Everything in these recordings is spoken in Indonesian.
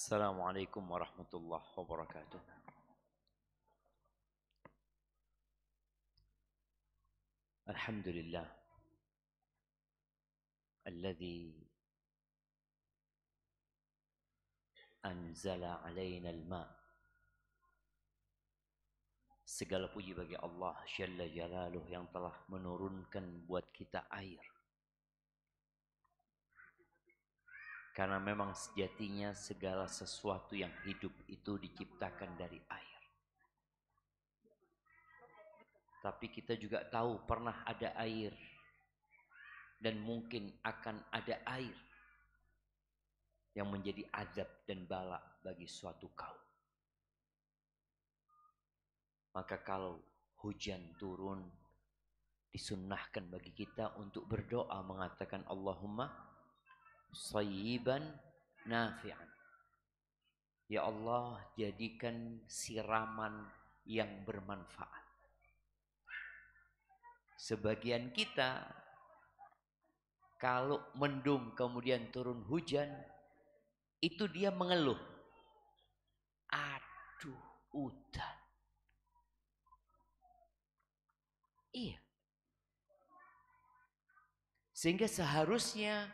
Assalamualaikum warahmatullahi wabarakatuh. Alhamdulillah alladzi anzala alaina al-ma. Segala puji bagi Allah Jalla Jalaluh yang telah menurunkan buat kita air. Karena memang sejatinya segala sesuatu yang hidup itu diciptakan dari air. Tapi kita juga tahu pernah ada air dan mungkin akan ada air yang menjadi azab dan bala bagi suatu kaum. Maka kalau hujan turun, disunnahkan bagi kita untuk berdoa mengatakan Allahumma sayyiban nafi'an. Ya Allah, jadikan siraman yang bermanfaat. Sebagian kita kalau mendung kemudian turun hujan, itu dia mengeluh. Aduh, udan. Iya. Sehingga seharusnya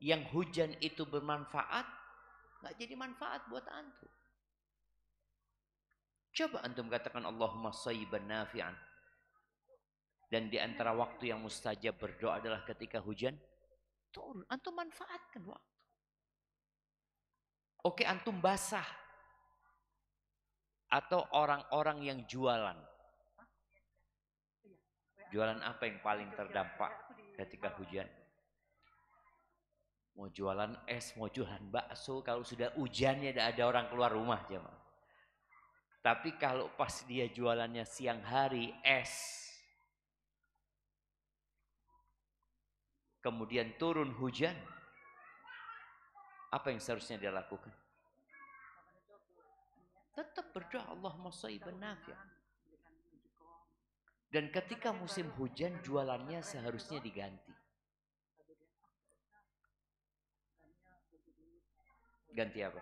yang hujan itu bermanfaat, nggak jadi manfaat buat antum. Coba antum katakan Allahumma sayyiban nafi'an. Dan di antara waktu yang mustajab berdoa adalah ketika hujan turun. Antum manfaatkan waktu. Oke, antum basah. Atau orang-orang yang jualan. Jualan apa yang paling terdampak ketika hujan? Mau jualan es, mau jualan bakso. Kalau sudah hujannya ada orang keluar rumah. Jemaah. Tapi kalau pas dia jualannya siang hari, es. Kemudian turun hujan. Apa yang seharusnya dia lakukan? Tetap berdoa Allahumma sayyiban nafi'an. Dan ketika musim hujan jualannya seharusnya diganti. Ganti apa?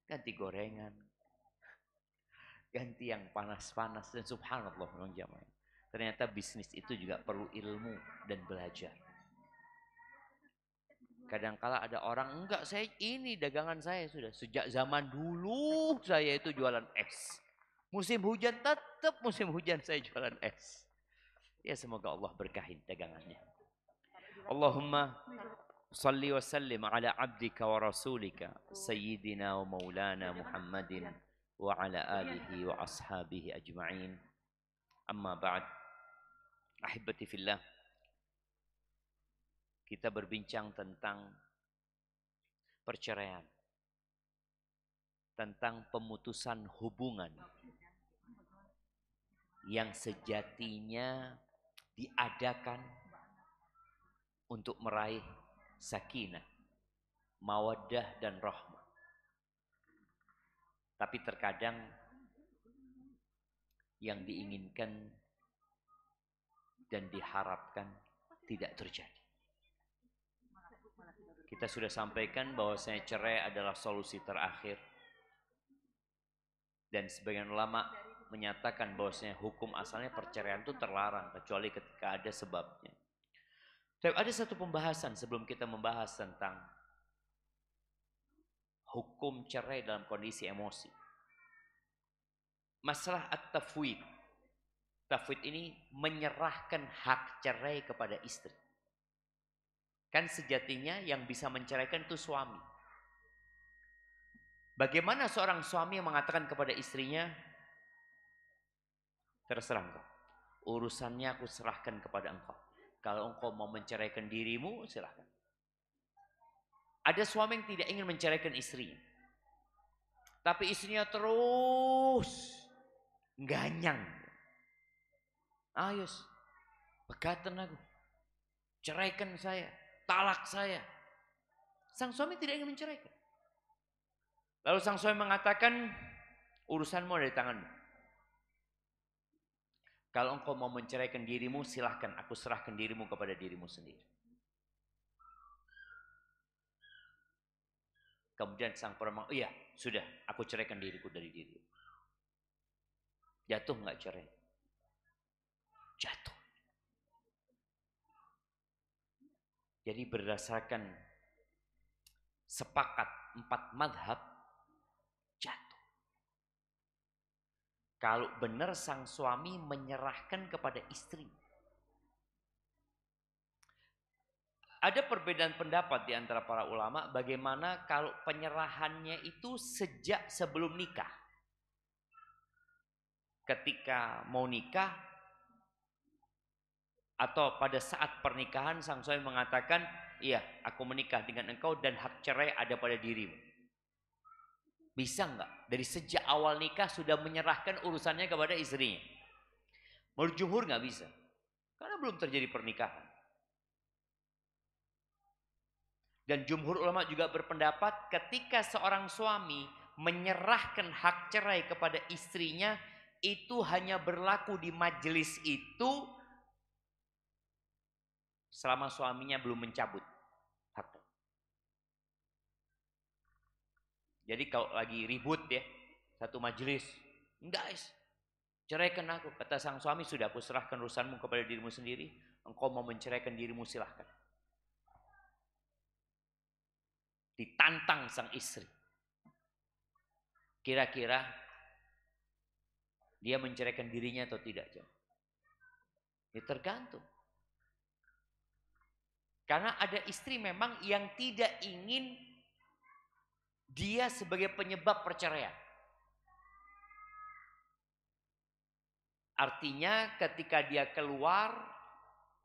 Ganti gorengan. Ganti yang panas-panas. Dan subhanallah memang jamaah. Ternyata bisnis itu juga perlu ilmu dan belajar. Kadang-kala ada orang, enggak saya ini dagangan saya sudah. Sejak zaman dulu saya itu jualan es. Musim hujan tetap musim hujan saya jualan es. Ya semoga Allah berkahin dagangannya. Allahumma salli wa sallim ala abdika wa rasulika sayyidina wa maulana Muhammadin wa ala alihi wa ashabihi ajma'in. Amma ba'd. Ahibati fillah. Kita berbincang tentang perceraian. Tentang pemutusan hubungan yang sejatinya diadakan untuk meraih sakinah, mawaddah dan rahmah. Tapi terkadang yang diinginkan dan diharapkan tidak terjadi. Kita sudah sampaikan bahwasanya cerai adalah solusi terakhir. Dan sebagian ulama menyatakan bahwasanya hukum asalnya perceraian itu terlarang kecuali ketika ada sebabnya. Tapi ada satu pembahasan sebelum kita membahas tentang hukum cerai dalam kondisi emosi. Masalah at-tafwid. Tafwid ini menyerahkan hak cerai kepada istri. Kan sejatinya yang bisa menceraikan itu suami. Bagaimana seorang suami yang mengatakan kepada istrinya, terserah engkau. Urusannya aku serahkan kepada engkau. Kalau engkau mau menceraikan dirimu, silahkan. Ada suami yang tidak ingin menceraikan istrinya. Tapi istrinya terus ganyang. Ayo, pegatan aku. Ceraikan saya, talak saya. Sang suami tidak ingin menceraikan. Lalu sang suami mengatakan, urusanmu ada di tanganmu. Kalau engkau mau menceraikan dirimu, silahkan. Aku serahkan dirimu kepada dirimu sendiri. Kemudian sang perempuan, oh iya sudah, aku ceraikan diriku dari diri. Jatuh nggak cerai? Jatuh. Jadi berdasarkan sepakat 4 madhab, jatuh. Kalau benar sang suami menyerahkan kepada istri. Ada perbedaan pendapat di antara para ulama bagaimana kalau penyerahannya itu sejak sebelum nikah. Ketika mau nikah atau pada saat pernikahan sang suami mengatakan, iya aku menikah dengan engkau dan hak cerai ada pada dirimu. Bisa enggak? Dari sejak awal nikah sudah menyerahkan urusannya kepada istrinya. Menurut jumhur enggak bisa. Karena belum terjadi pernikahan. Dan jumhur ulama juga berpendapat ketika seorang suami menyerahkan hak cerai kepada istrinya, itu hanya berlaku di majelis itu selama suaminya belum mencabut haknya. Jadi kalau lagi ribut ya, satu majelis, enggak guys, ceraikan aku. Kata sang suami, sudah aku serahkan urusanmu kepada dirimu sendiri, engkau mau menceraikan dirimu silahkan. Ditantang sang istri. Kira-kira dia menceraikan dirinya atau tidak? Ya tergantung. Karena ada istri memang yang tidak ingin dia sebagai penyebab perceraian. Artinya ketika dia keluar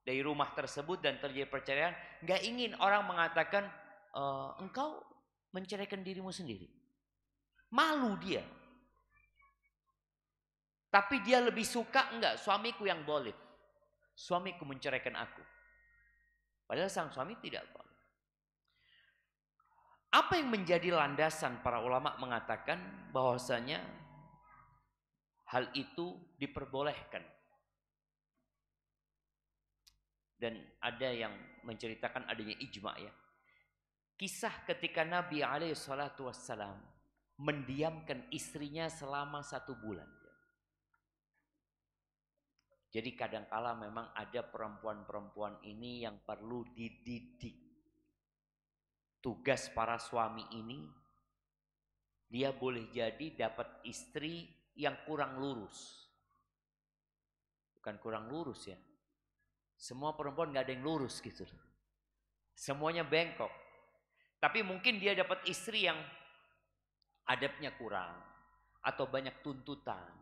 dari rumah tersebut dan terjadi perceraian, nggak ingin orang mengatakan engkau menceraikan dirimu sendiri. Malu dia. Tapi dia lebih suka enggak suamiku yang boleh. Suamiku menceraikan aku. Padahal sang suami tidak boleh. Apa yang menjadi landasan para ulama mengatakan bahwasanya hal itu diperbolehkan. Dan ada yang menceritakan adanya ijma ya. Kisah ketika Nabi SAW mendiamkan istrinya selama 1 bulan. Jadi kadangkala memang ada perempuan-perempuan ini yang perlu dididik. Tugas para suami ini, dia boleh jadi dapat istri yang kurang lurus. Bukan kurang lurus ya. Semua perempuan gak ada yang lurus gitu. Semuanya bengkok. Tapi mungkin dia dapat istri yang adabnya kurang. Atau banyak tuntutan.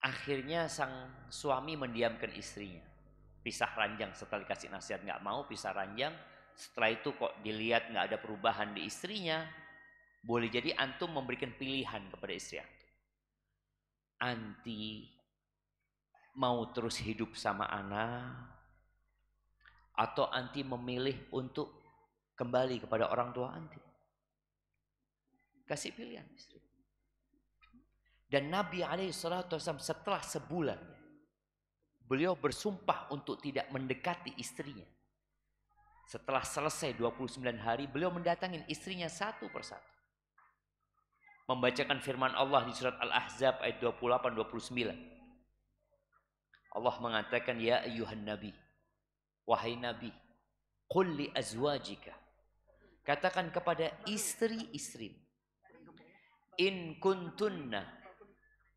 Akhirnya sang suami mendiamkan istrinya. Pisah ranjang setelah dikasih nasihat gak mau pisah ranjang. Setelah itu kok dilihat gak ada perubahan di istrinya. Boleh jadi antum memberikan pilihan kepada istri antum. Anti mau terus hidup sama anak. Atau anti memilih untuk kembali kepada orang tua anti. Kasih pilihan istri. Dan Nabi SAW setelah sebulan beliau bersumpah untuk tidak mendekati istrinya. Setelah selesai 29 hari beliau mendatangi istrinya satu persatu. Membacakan firman Allah di surat Al-Ahzab ayat 28-29. Allah mengatakan ya ayyuhan nabi, wahai nabi, qul li azwajika, katakan kepada istri-istri, in kuntunna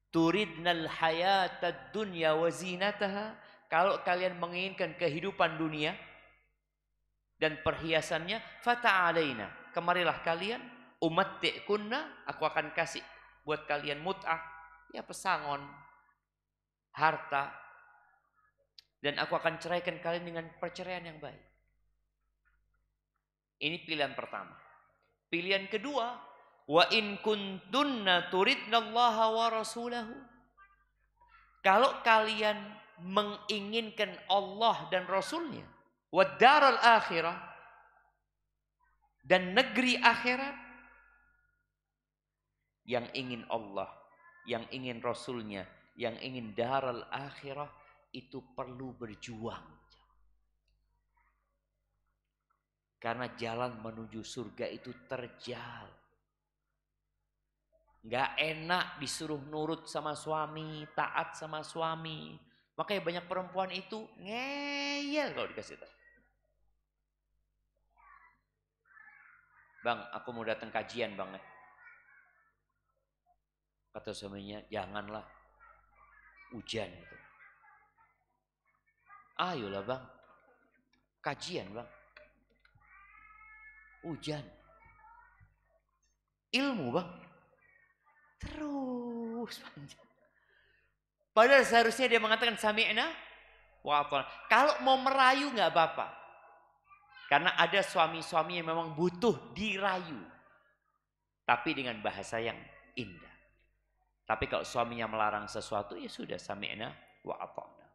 turidnal hayatad dunya wa zinataha, kalau kalian menginginkan kehidupan dunia dan perhiasannya, fata'alaina, kemarilah kalian, umatti'kunna, aku akan kasih buat kalian mut'ah, ya pesangon, harta, dan aku akan ceraikan kalian dengan perceraian yang baik. Ini pilihan pertama. Pilihan kedua, wa in kuntunna turidnallaha wa rasulahu, kalau kalian menginginkan Allah dan Rasulnya, wa daral akhirah, dan negeri akhirat, yang ingin Allah, yang ingin Rasulnya, yang ingin daral akhirah, itu perlu berjuang. Karena jalan menuju surga itu terjal. Nggak enak disuruh nurut sama suami, taat sama suami. Makanya banyak perempuan itu ngeyel kalau dikasih tahu. Bang, aku mau datang kajian bang. Kata suaminya, janganlah, hujan itu. Ayolah bang, kajian bang. Hujan. Ilmu bang. Terus panjang. Padahal seharusnya dia mengatakan sami'na wa ata'na. Kalau mau merayu nggak apa-apa. Karena ada suami-suami yang memang butuh dirayu. Tapi dengan bahasa yang indah. Tapi kalau suaminya melarang sesuatu, ya sudah sami'na wa ata'na.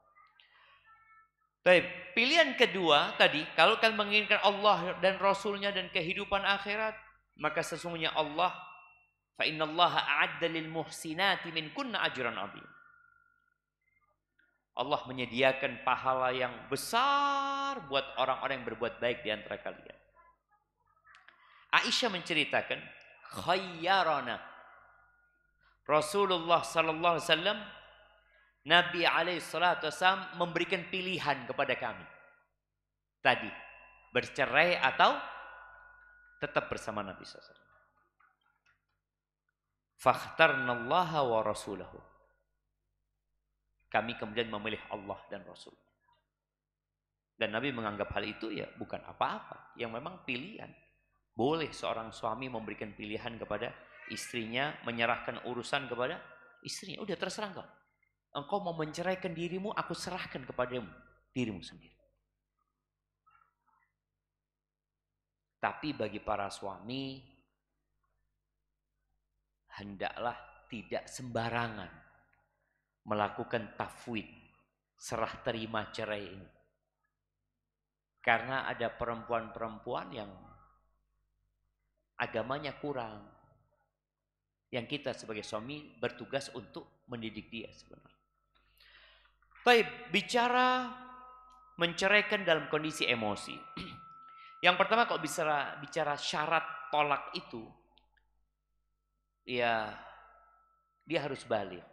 Baik, pilihan kedua tadi, kalau kalian menginginkan Allah dan Rasulnya dan kehidupan akhirat, maka sesungguhnya Allah, fa innallaha a'adda lil muhsinati minkunna ajran 'azim. Allah menyediakan pahala yang besar buat orang-orang yang berbuat baik di antara kalian. Aisyah menceritakan, khayyarana Rasulullah sallallahu alaihi wasallam, Nabi alaihi salatu wasallam memberikan pilihan kepada kami. Tadi, bercerai atau tetap bersama Nabi sallallahu alaihi wasallam. Fakhtarnallaha wa rasulahu. Kami kemudian memilih Allah dan Rasul. Dan Nabi menganggap hal itu ya bukan apa-apa. Yang memang pilihan. Boleh seorang suami memberikan pilihan kepada istrinya, menyerahkan urusan kepada istrinya. Udah terserah engkau. Engkau mau menceraikan dirimu, aku serahkan kepadamu. Dirimu sendiri. Tapi bagi para suami, hendaklah tidak sembarangan melakukan tafwid, serah terima cerai ini. Karena ada perempuan-perempuan yang agamanya kurang. Yang kita sebagai suami bertugas untuk mendidik dia sebenarnya. Baik, bicara menceraikan dalam kondisi emosi. Yang pertama kalau bicara syarat tolak itu, ya dia harus balik.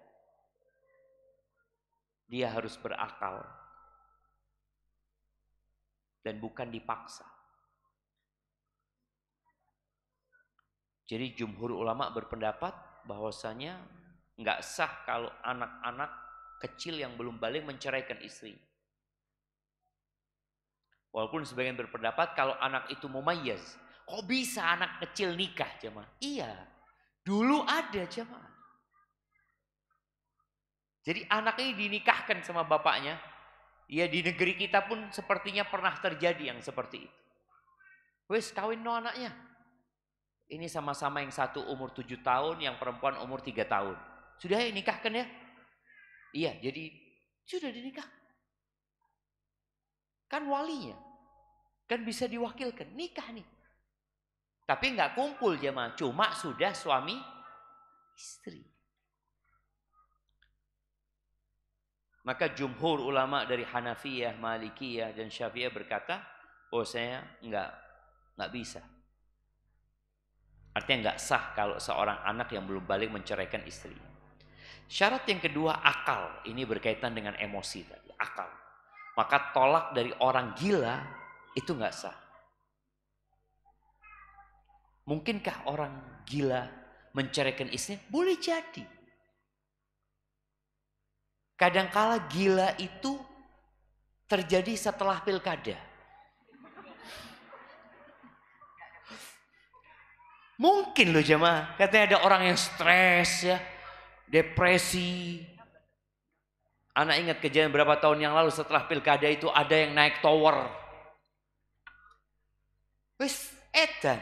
Dia harus berakal. Dan bukan dipaksa. Jadi jumhur ulama berpendapat bahwasanya nggak sah kalau anak-anak kecil yang belum balik menceraikan istri. Walaupun sebagian berpendapat kalau anak itu mumayyaz. Kok bisa anak kecil nikah jemaah? Iya, dulu ada jemaah. Jadi anak ini dinikahkan sama bapaknya. Ya di negeri kita pun sepertinya pernah terjadi yang seperti itu. Wes kawin no anaknya. Ini sama-sama yang satu umur 7 tahun, yang perempuan umur 3 tahun. Sudah ya nikahkan ya? Iya, jadi sudah dinikah. Kan walinya. Kan bisa diwakilkan, nikah nih. Tapi nggak kumpul jemaah, cuma sudah suami istri. Maka jumhur ulama dari Hanafiyah, Malikiyah dan Syafi'iyah berkata, oh saya nggak bisa. Artinya nggak sah kalau seorang anak yang belum balik menceraikan istri. Syarat yang kedua akal. Ini berkaitan dengan emosi tadi, akal. Maka tolak dari orang gila itu nggak sah. Mungkinkah orang gila menceraikan istrinya? Boleh jadi. Kadangkala gila itu terjadi setelah pilkada. Mungkin loh jemaah, katanya ada orang yang stres ya, depresi. Anak ingat kejadian berapa tahun yang lalu setelah pilkada itu ada yang naik tower. Wes edan.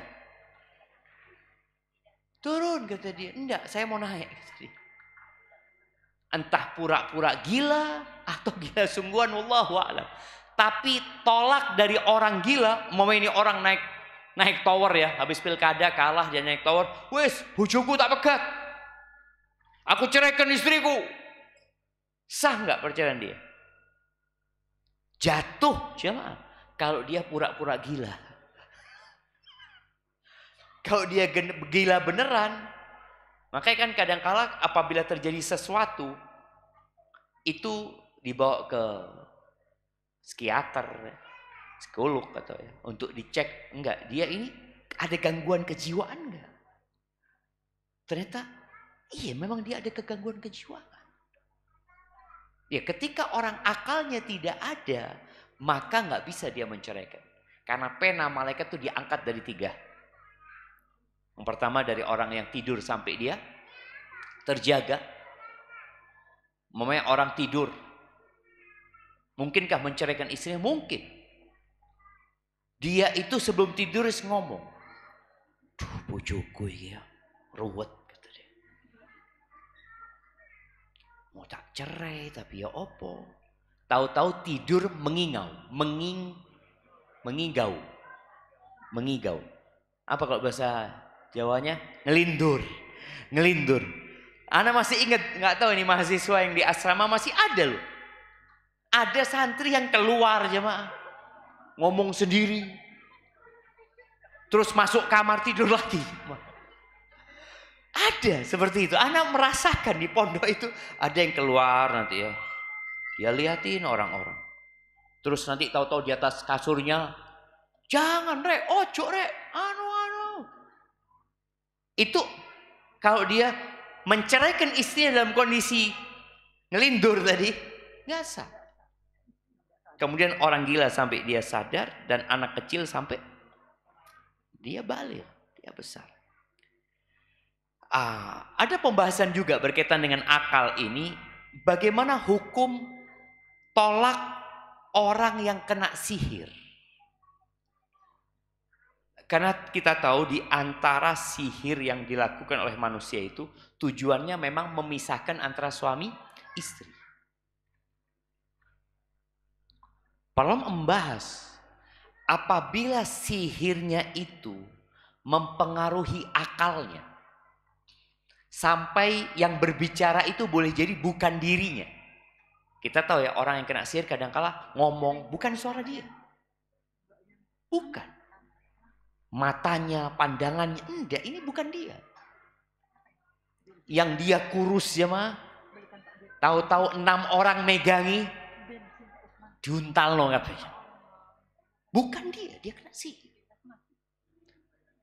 Turun kata dia, enggak saya mau naik kata dia. Entah pura-pura gila atau gila sungguhan, wallahu a'lam. Tapi tolak dari orang gila, mau ini orang naik tower ya, habis pilkada kalah dia naik tower, wes bojoku tak pegat, aku ceraikan istriku. Sah nggak perceraian dia? Jatuh jemaah kalau dia pura-pura gila. Kalau dia gila beneran, makanya kan kadang-kala apabila terjadi sesuatu, itu dibawa ke psikiater, psikolog atau ya, untuk dicek. Enggak, dia ini ada gangguan kejiwaan enggak? Ternyata iya, memang dia ada kegangguan kejiwaan. Ya, ketika orang akalnya tidak ada, maka nggak bisa dia menceraikan. Karena pena malaikat itu diangkat dari 3. Yang pertama dari orang yang tidur sampai dia terjaga. Memangnya orang tidur, mungkinkah menceraikan istrinya? Mungkin. Dia itu sebelum tidur ngomong, duh bojoku ya, ruwet. Mau tak cerai tapi ya opo. Tahu-tahu tidur mengingau, mengigau. Apa kalau bahasa Jawanya? Ngelindur. Ana masih ingat, nggak tahu ini mahasiswa yang di asrama masih ada loh. Ada santri yang keluar jemaah, ngomong sendiri, terus masuk kamar tidur lagi. Ada seperti itu. Anak merasakan di pondok itu ada yang keluar nanti ya. Dia liatin orang-orang. Terus nanti tahu-tahu di atas kasurnya, jangan rek, ojo rek, anu. Itu kalau dia menceraikan istrinya dalam kondisi ngelindur tadi, nggak sah. Kemudian orang gila sampai dia sadar dan anak kecil sampai dia balik, dia besar. Ada pembahasan juga berkaitan dengan akal ini, bagaimana hukum tolak orang yang kena sihir. Karena kita tahu di antara sihir yang dilakukan oleh manusia itu tujuannya memang memisahkan antara suami istri. Perlu membahas apabila sihirnya itu mempengaruhi akalnya. Sampai yang berbicara itu boleh jadi bukan dirinya. Kita tahu ya, orang yang kena sihir kadang-kala ngomong bukan suara dia. Bukan. Matanya, pandangannya, enggak, ini bukan dia. Yang dia kurus ya mah. Tahu-tahu 6 orang megangi, diuntal no katanya. Bukan dia kena sihir.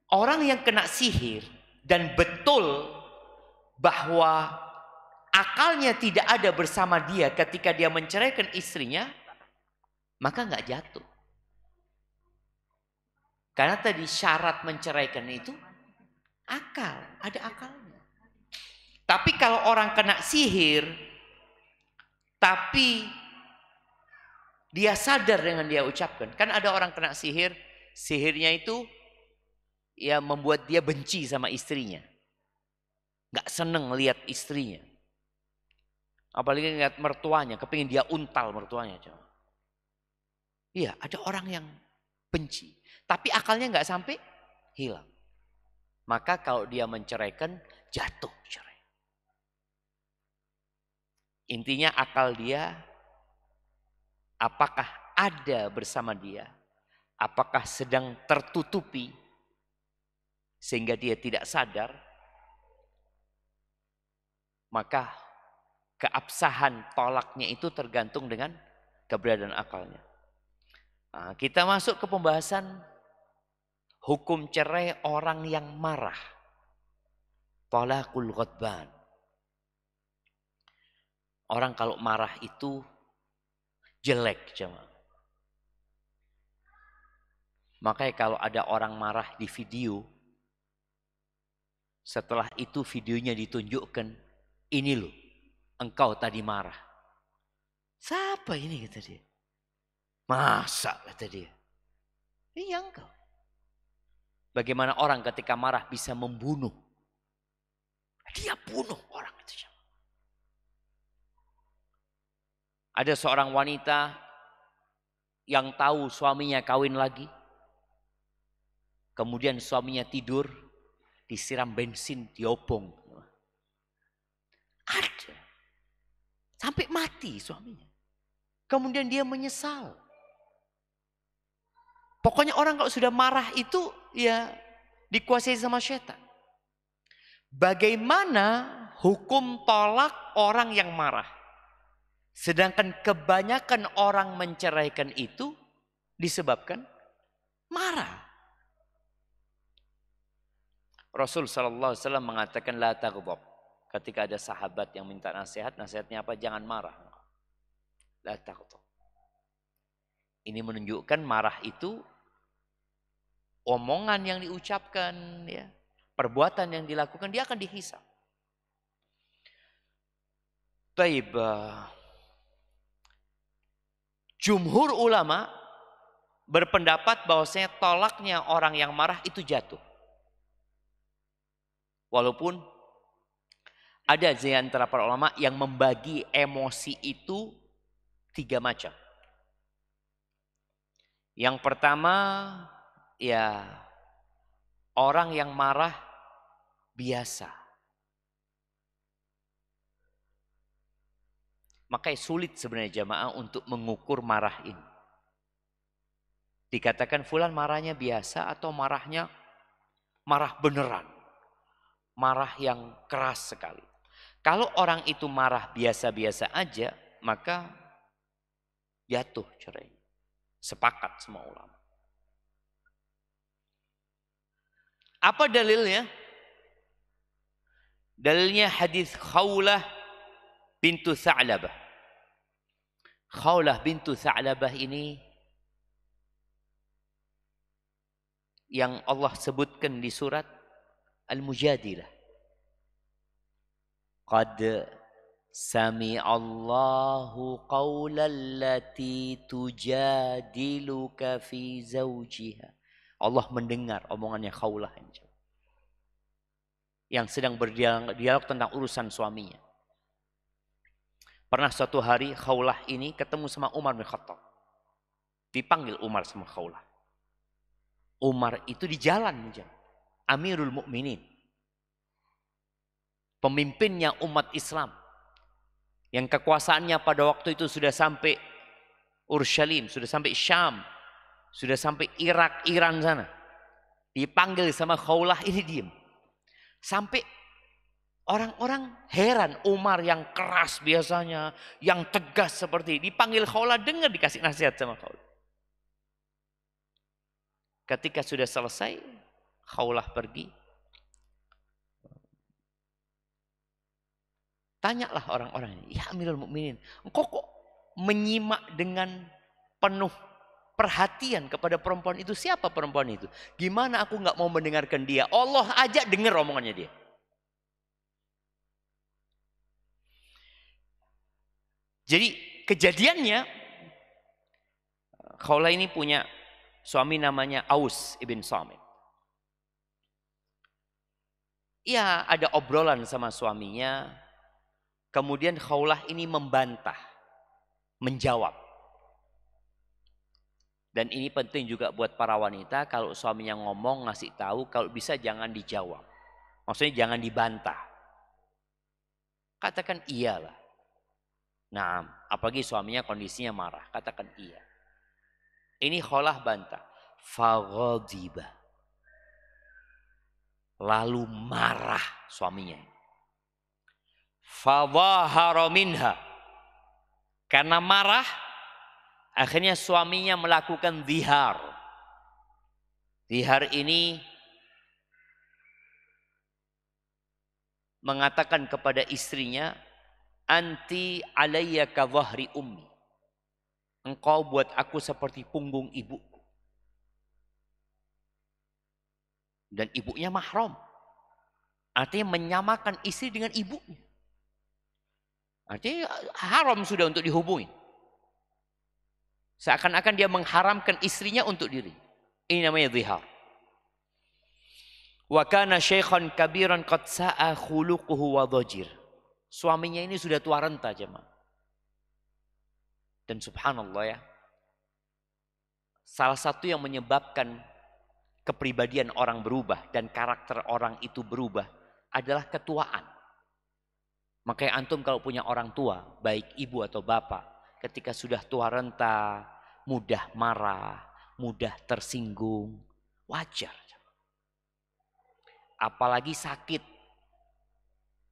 Orang yang kena sihir dan betul bahwa akalnya tidak ada bersama dia ketika dia menceraikan istrinya, maka nggak jatuh. Karena tadi syarat menceraikan itu akal, ada akalnya. Tapi kalau orang kena sihir, tapi dia sadar dengan dia ucapkan. Kan ada orang kena sihir, sihirnya itu ya membuat dia benci sama istrinya. Gak seneng lihat istrinya. Apalagi lihat mertuanya, kepingin dia untal mertuanya. Iya, ada orang yang benci. Tapi akalnya gak sampai hilang. Maka kalau dia menceraikan, jatuh cerai. Intinya akal dia, apakah ada bersama dia? Apakah sedang tertutupi sehingga dia tidak sadar? Maka keabsahan tolaknya itu tergantung dengan keberadaan akalnya. Nah, kita masuk ke pembahasan hukum cerai orang yang marah. Talaqul ghadban. Orang kalau marah itu jelek jemaah. Makanya kalau ada orang marah di video, setelah itu videonya ditunjukkan, ini loh, engkau tadi marah. Siapa ini kata dia? Masa kata dia? Iya engkau. Bagaimana orang ketika marah bisa membunuh? Dia bunuh orang itu. Ada seorang wanita yang tahu suaminya kawin lagi. Kemudian suaminya tidur, disiram bensin, diobong. Ada. Sampai mati suaminya. Kemudian dia menyesal. Pokoknya orang kalau sudah marah itu ya Dikuasai sama syaitan. Bagaimana hukum tolak orang yang marah? Sedangkan kebanyakan orang menceraikan itu disebabkan marah. Rasul sallallahu alaihi wasallam mengatakan la taghdab. Ketika ada sahabat yang minta nasihat, nasihatnya apa? Jangan marah. La taghdab. Ini menunjukkan marah itu omongan yang diucapkan, ya, perbuatan yang dilakukan, dia akan dihisab. Taib. Jumhur ulama berpendapat bahwasanya tolaknya orang yang marah itu jatuh. Walaupun ada di antara para ulama yang membagi emosi itu 3 macam. Yang pertama, ya, orang yang marah biasa. Makanya sulit sebenarnya jamaah untuk mengukur marah ini. Dikatakan fulan marahnya biasa atau marahnya marah beneran. Marah yang keras sekali. Kalau orang itu marah biasa-biasa aja, maka jatuh cerai. Sepakat semua ulama. Apa dalilnya? Dalilnya hadis Khawlah bintu Tha'labah. Khawlah bintu Tha'labah ini yang Allah sebutkan di surat Al-Mujadilah. Qad sami'allahu qawlan lati tujadiluka fi zawjiha. Allah mendengar omongannya Khawlah yang sedang berdialog tentang urusan suaminya. Pernah suatu hari Khawlah ini ketemu sama Umar bin Khattab. Dipanggil Umar sama Khawlah. Umar itu di jalan. Amirul Mukminin. Pemimpinnya umat Islam. Yang kekuasaannya pada waktu itu sudah sampai Urshalim, sudah sampai Syam, sudah sampai Irak, Iran sana. Dipanggil sama Khawlah, ini diem. Sampai orang-orang heran, Umar yang keras biasanya, yang tegas seperti ini, dipanggil Khawlah, dengar dikasih nasihat sama Khawlah. Ketika sudah selesai, Khawlah pergi. Tanyalah orang-orang ini, ya Amirul Mukminin, engkau kok menyimak dengan penuh perhatian kepada perempuan itu? Siapa perempuan itu? Gimana aku nggak mau mendengarkan dia? Allah aja dengar omongannya dia. Jadi kejadiannya, Khawlah ini punya suami namanya Aus ibn Samit. Ya, ada obrolan sama suaminya. Kemudian Khawlah ini membantah, menjawab. Dan ini penting juga buat para wanita, kalau suaminya ngomong, ngasih tahu, kalau bisa jangan dijawab. Maksudnya jangan dibantah. Katakan iyalah. Nah, apalagi suaminya kondisinya marah, katakan iya. Ini Khawlah bantah. Faghadiba. Lalu marah suaminya. Fadhahara minha. Karena marah, akhirnya suaminya melakukan zihar. Zihar ini mengatakan kepada istrinya, anti alayya ka dhahri ummi. Engkau buat aku seperti punggung ibuku. Dan ibunya mahram. Artinya menyamakan istri dengan ibunya. Artinya haram sudah untuk dihubungi. Seakan-akan dia mengharamkan istrinya untuk diri. Ini namanya zihar. Wa kana syaikhan kabiran qad sa'a khuluquhu wa dhajir. Suaminya ini sudah tua renta jemaah. Dan subhanallah ya, salah satu yang menyebabkan kepribadian orang berubah dan karakter orang itu berubah adalah ketuaan. Makanya antum kalau punya orang tua, baik ibu atau bapak, ketika sudah tua renta, mudah marah, mudah tersinggung, wajar. apalagi sakit.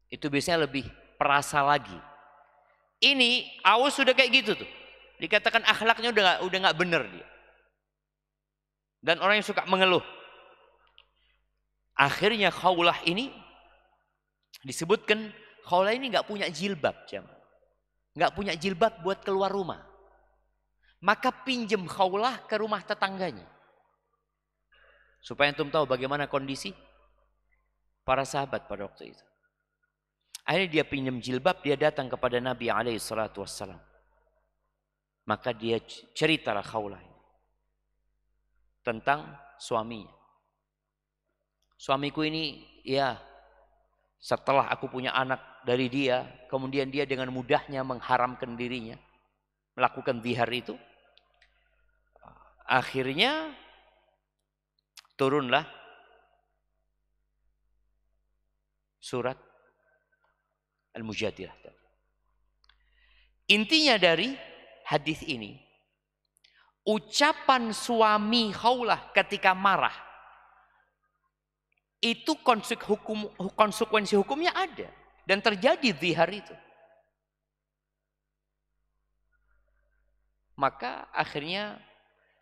Itu biasanya lebih perasa lagi. Ini Aus sudah kayak gitu tuh. Dikatakan akhlaknya udah nggak bener dia. Dan orang yang suka mengeluh. Akhirnya Khawlah ini disebutkan Khawlah ini nggak punya jilbab, nggak punya jilbab buat keluar rumah. Maka pinjem Khawlah ke rumah tetangganya. Supaya antum tahu bagaimana kondisi para sahabat pada waktu itu. Akhirnya dia pinjam jilbab, dia datang kepada Nabi SAW. Maka dia ceritalah Khawlah ini tentang suaminya. Suamiku ini, ya, setelah aku punya anak dari dia, kemudian dia dengan mudahnya mengharamkan dirinya, melakukan zihar itu. Akhirnya turunlah surat Al-Mujadilah. Intinya dari hadis ini, ucapan suami Khawlah ketika marah, itu konsekuensi hukumnya ada. Dan terjadi zihar itu. Maka akhirnya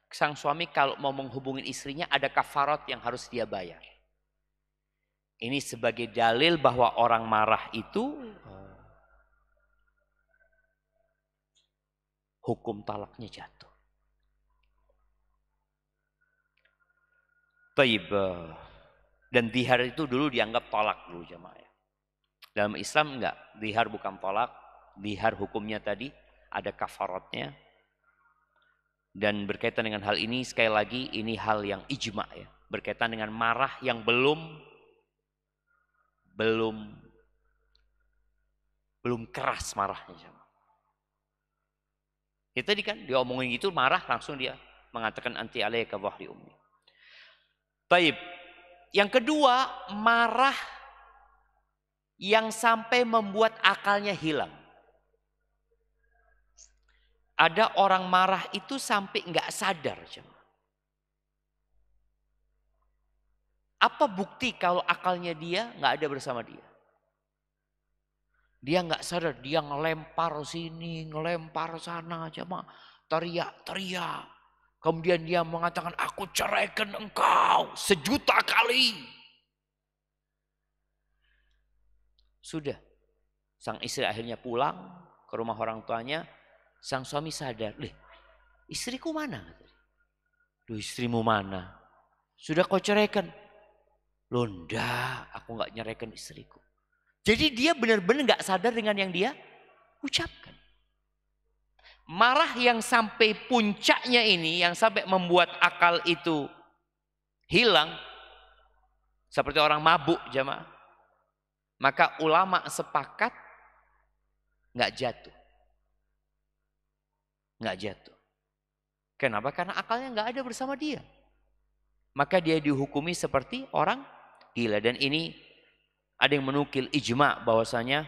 sang suami kalau mau menghubungi istrinya ada kafarat yang harus dia bayar. Ini sebagai dalil bahwa orang marah itu hukum talaknya jatuh. Taib. Dan zihar itu dulu dianggap tolak dulu jemaah. Dalam Islam enggak, zihar bukan tolak. Zihar hukumnya tadi ada kafaratnya. Dan berkaitan dengan hal ini sekali lagi ini hal yang ijma ya. Berkaitan dengan marah yang belum keras marahnya jemaah. Itu tadi kan dia omongin gitu marah langsung dia mengatakan anti alaika wahri ummi. Taib. Yang kedua, marah yang sampai membuat akalnya hilang. Ada orang marah itu sampai nggak sadar. Apa bukti kalau akalnya dia nggak ada bersama dia? Dia nggak sadar, dia ngelempar sini, ngelempar sana, teriak-teriak. Kemudian dia mengatakan, aku ceraikan engkau 1.000.000 kali. Sudah. Sang istri akhirnya pulang ke rumah orang tuanya. Sang suami sadar, istriku mana? Duh, istrimu mana? Sudah kau ceraikan? Loh enggak, aku nggak nyeraikan istriku. Jadi dia benar-benar nggak sadar dengan yang dia ucapkan. Marah yang sampai puncaknya ini, yang sampai membuat akal itu hilang, seperti orang mabuk jamaah. Maka ulama sepakat nggak jatuh. Nggak jatuh. Kenapa? Karena akalnya nggak ada bersama dia. Maka dia dihukumi seperti orang gila. Dan ini ada yang menukil ijma bahwasanya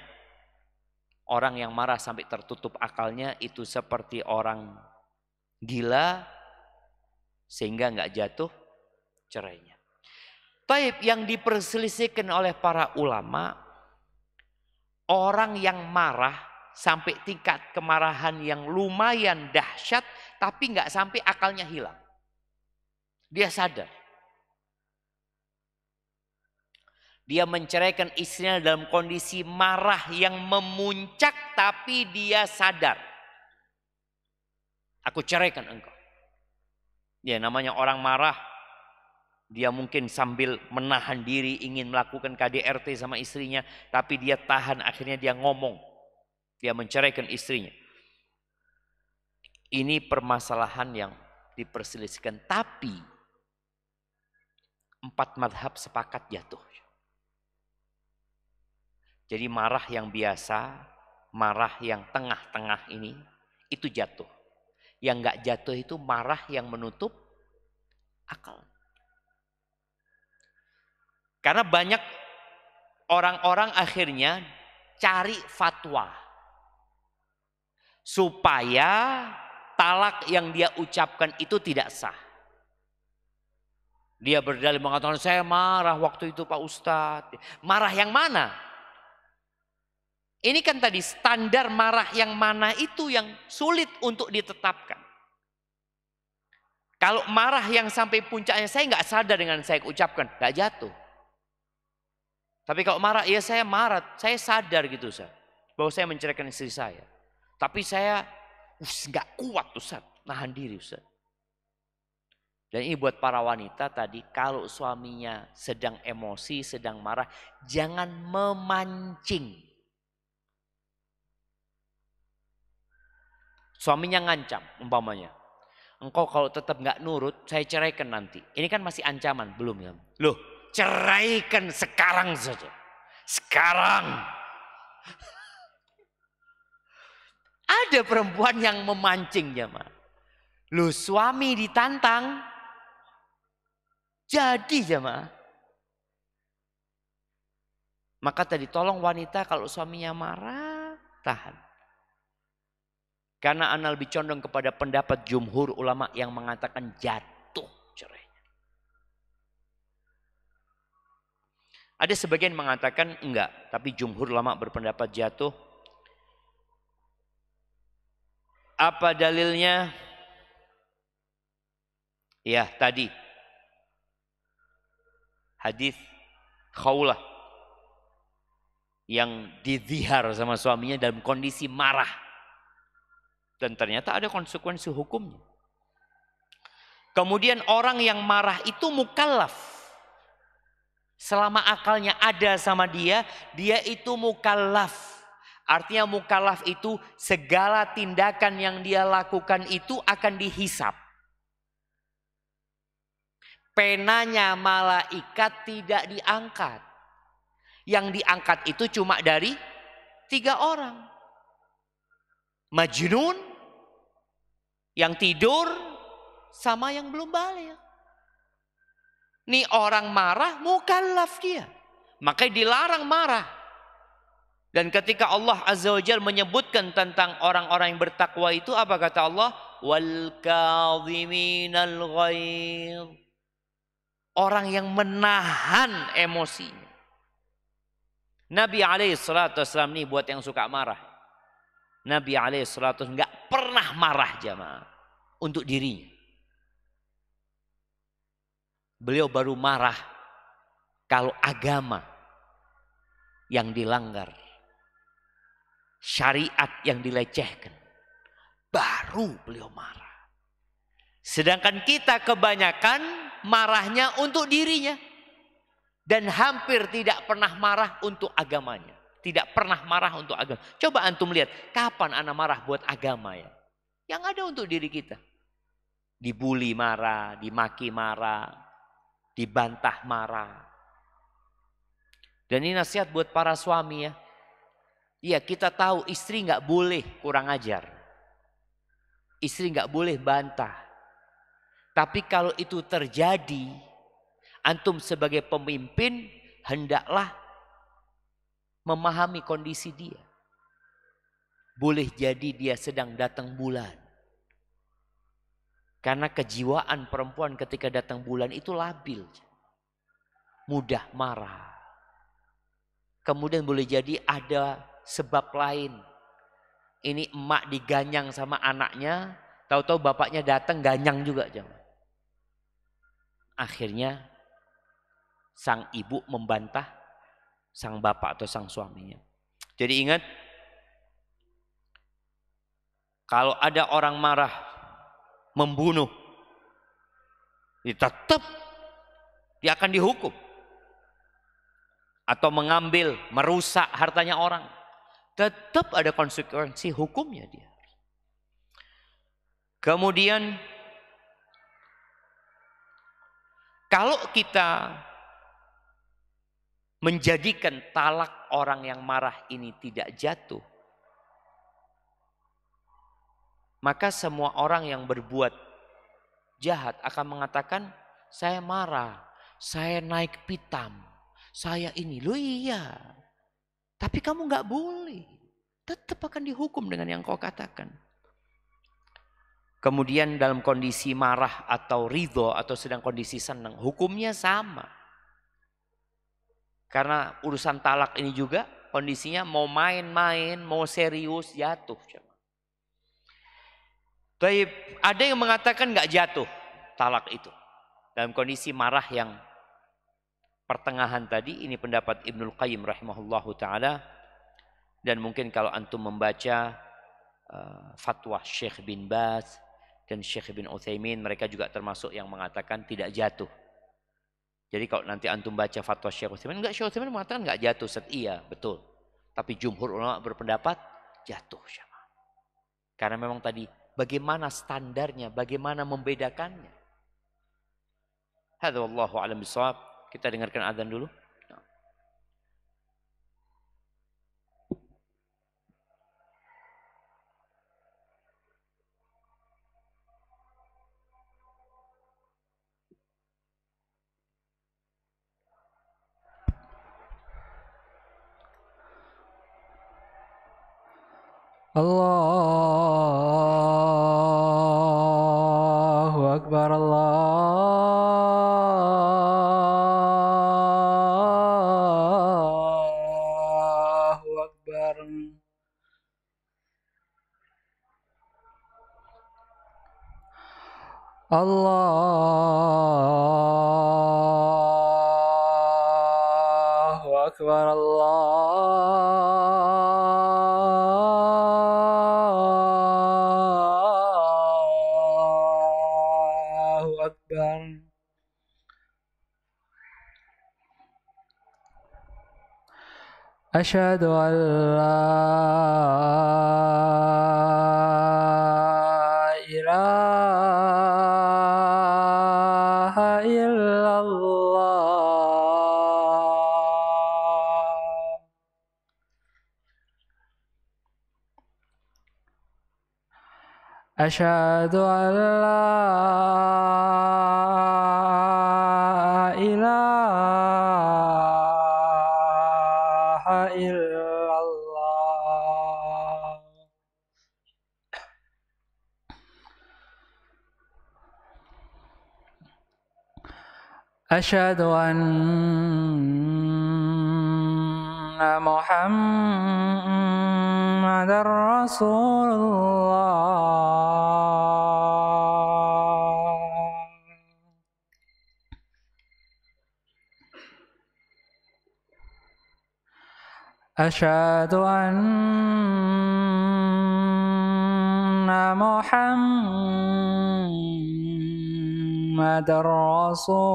orang yang marah sampai tertutup akalnya itu seperti orang gila sehingga nggak jatuh cerainya. Taib yang diperselisihkan oleh para ulama, orang yang marah sampai tingkat kemarahan yang lumayan dahsyat tapi nggak sampai akalnya hilang. Dia sadar. Dia menceraikan istrinya dalam kondisi marah yang memuncak tapi dia sadar. Aku ceraikan engkau. Ya namanya orang marah. Dia mungkin sambil menahan diri ingin melakukan KDRT sama istrinya. Tapi dia tahan akhirnya dia ngomong. Dia menceraikan istrinya. Ini permasalahan yang diperselisihkan. Tapi 4 madhab sepakat jatuh. Jadi marah yang biasa, marah yang tengah-tengah ini, itu jatuh. Yang enggak jatuh itu marah yang menutup akal. Karena banyak orang-orang akhirnya cari fatwa. Supaya talak yang dia ucapkan itu tidak sah. Dia berdalih mengatakan, saya marah waktu itu Pak Ustadz. Marah yang mana? Ini kan tadi standar marah yang mana itu yang sulit untuk ditetapkan. Kalau marah yang sampai puncaknya saya nggak sadar dengan saya ucapkan, nggak jatuh. Tapi kalau marah, ya saya marah, saya sadar gitu Ustaz, bahwa saya menceraikan istri saya. Tapi saya nggak kuat Ustaz, nahan diri Ustaz. Dan ini buat para wanita tadi, kalau suaminya sedang emosi, sedang marah, jangan memancing. Suaminya ngancam, umpamanya. Engkau kalau tetap nggak nurut, saya ceraikan nanti. Ini kan masih ancaman, belum ya? Loh, ceraikan sekarang saja. Sekarang. Ada perempuan yang memancing jemaah. Loh, suami ditantang. Jadi jemaah. Maka tadi tolong wanita kalau suaminya marah, tahan. Karena ana lebih condong kepada pendapat jumhur ulama yang mengatakan jatuh cerainya. Ada sebagian mengatakan enggak, tapi jumhur ulama berpendapat jatuh. Apa dalilnya? Ya, tadi hadis Khawlah yang dizihar sama suaminya dalam kondisi marah. Dan ternyata ada konsekuensi hukumnya. Kemudian orang yang marah itu mukallaf. Selama akalnya ada sama dia itu mukallaf. Artinya mukallaf itu segala tindakan yang dia lakukan itu akan dihisap. Penanya malaikat tidak diangkat. Yang diangkat itu cuma dari 3 orang. Majnun, yang tidur, sama yang belum balik. Nih orang marah, mukallaf dia. Makanya dilarang marah. Dan ketika Allah Azza wa Jalla menyebutkan tentang orang-orang yang bertakwa itu, apa kata Allah? Wal kadhiminal ghaidh. Orang yang menahan emosinya. Nabi SAW ini buat yang suka marah. Nabi SAW nggak pernah marah jamaah untuk dirinya. Beliau baru marah kalau agama yang dilanggar. Syariat yang dilecehkan. Baru beliau marah. Sedangkan kita kebanyakan marahnya untuk dirinya. Dan hampir tidak pernah marah untuk agamanya. Tidak pernah marah untuk agama. Coba antum lihat, kapan ana marah buat agama ya? Yang ada untuk diri kita. Dibully marah, dimaki marah, dibantah marah. Dan ini nasihat buat para suami ya. Iya, kita tahu istri nggak boleh kurang ajar. Istri nggak boleh bantah. Tapi kalau itu terjadi, antum sebagai pemimpin hendaklah memahami kondisi dia. Boleh jadi dia sedang datang bulan. Karena kejiwaan perempuan ketika datang bulan itu labil. Mudah marah. Kemudian boleh jadi ada sebab lain. Ini emak diganyang sama anaknya, tahu-tahu bapaknya datang ganyang juga jangan. Akhirnya sang ibu membantah sang bapak atau sang suaminya. Jadi ingat, kalau ada orang marah, membunuh, tetap dia akan dihukum. Atau mengambil, merusak hartanya orang. Tetap ada konsekuensi hukumnya dia. Kemudian, kalau kita menjadikan talak orang yang marah ini tidak jatuh, maka semua orang yang berbuat jahat akan mengatakan, saya marah, saya naik pitam, saya ini. Loh iya, tapi kamu nggak boleh. Tetap akan dihukum dengan yang kau katakan. kemudian dalam kondisi marah atau ridho atau sedang kondisi senang, hukumnya sama. Karena urusan talak ini juga kondisinya mau main-main, mau serius, jatuh. Tapi ada yang mengatakan nggak jatuh talak itu. Dalam kondisi marah yang pertengahan tadi, ini pendapat Ibnul Qayyim rahimahullahu ta'ala. Dan mungkin kalau antum membaca fatwa Syekh bin Baz dan Syekh bin Utsaimin, mereka juga termasuk yang mengatakan tidak jatuh. Jadi kalau nanti antum baca fatwa Syekh Utsaimin, enggak, Syekh Utsaimin mengatakan enggak jatuh. Iya, betul. Tapi jumhur ulama berpendapat jatuh. Karena memang tadi bagaimana standarnya, bagaimana membedakannya. Hadza wallahu a'lam bishawab. Kita dengarkan azan dulu. Allahu Akbar, Allahu Akbar. Allahu Akbar, Allahu Akbar. Asyhadu an la ilaha illallah. Asyhadu an la ilaha illallah. Asyhadu anna Muhammadar Rasulullah. Asyhadu anna Muhammadar Rasulullah.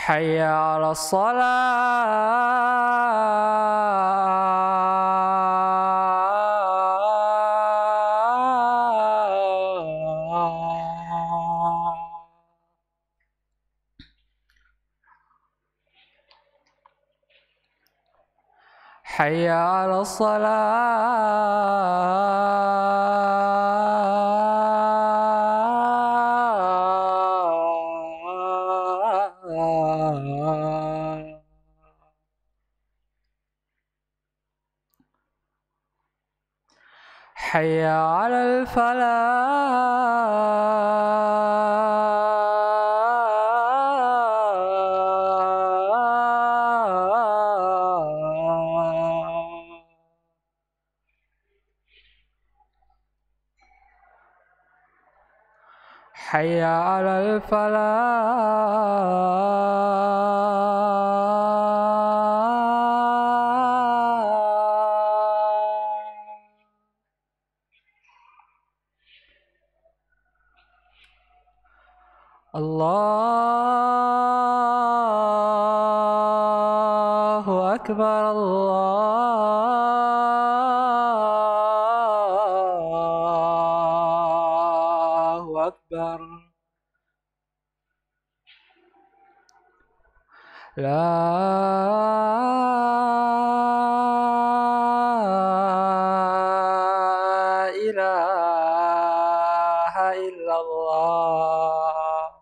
Hayya 'alas shalah. Hayya 'alas shalah. Hayya 'alal falah. Hayya 'alal falah. Allahu Akbar, Allahu Akbar. La ilaha illallah.